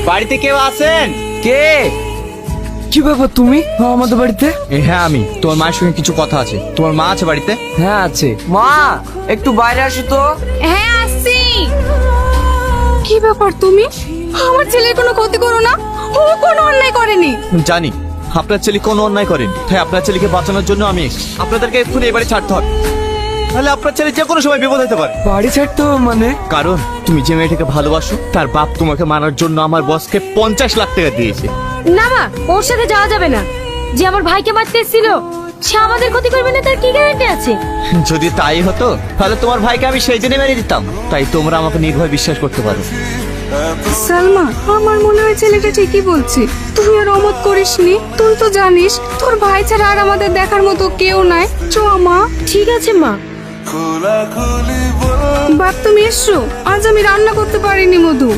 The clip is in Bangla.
বাড়িতে কেউ আছেন? কে? কি ব্যাপার তুমি আমাদের বাড়িতে? হ্যাঁ আমি। তোমার মায়ের সঙ্গে কিছু কথা আছে। তোমার মা আছে বাড়িতে? হ্যাঁ আছে। মা একটু বাইরে আসো তো। হ্যাঁ আসছি। কি ব্যাপার তুমি আমার ছেলের কোনো ক্ষতি করো না, ও কোনো অন্যায় করেনি। জানি আপনার ছেলে কোনো অন্যায় করেন, তাই আপনার ছেলেকে বাঁচানোর জন্য আমি এসেছি। আপনাদেরকে এক্ষুনি এবারে ছাড়তে হবে, তাহলে আপনার ছেলে যে কোনো সময় বিপদ হতে পারে। বাড়ি ছাড়তে হবে মানে? কারণ তুমি যে মেয়েটাকে ভালোবাসো তার বাপ তোমাকে মারার জন্য আমার বসকে 50 লাখ টাকা দিয়েছে। না মা, ওর সাথে যাওয়া যাবে না। যে আমার ভাইকে মারতে এসেছিল সে আমাদের ক্ষতি করবে না, তার কি গ্যারান্টি আছে? যদি তাই হতো তাহলে তোমার ভাইকে আমি সেই দিনে মেরে দিতাম। তাই তোমরা আমাকে নির্ভয় বিশ্বাস করতে পারো। সালমা, আমার মনে হয় ছেলেটা ঠিকই বলছে। তুই আর অমত করিসনি, তুই তো জানিস তোর ভাই ছাড়া আর আমাদের দেখার মতো কেউ নাই। চ মা। ঠিক আছে মা। বাপ তুমি এসছো, আজ আমি রান্না করতে পারিনি মধু।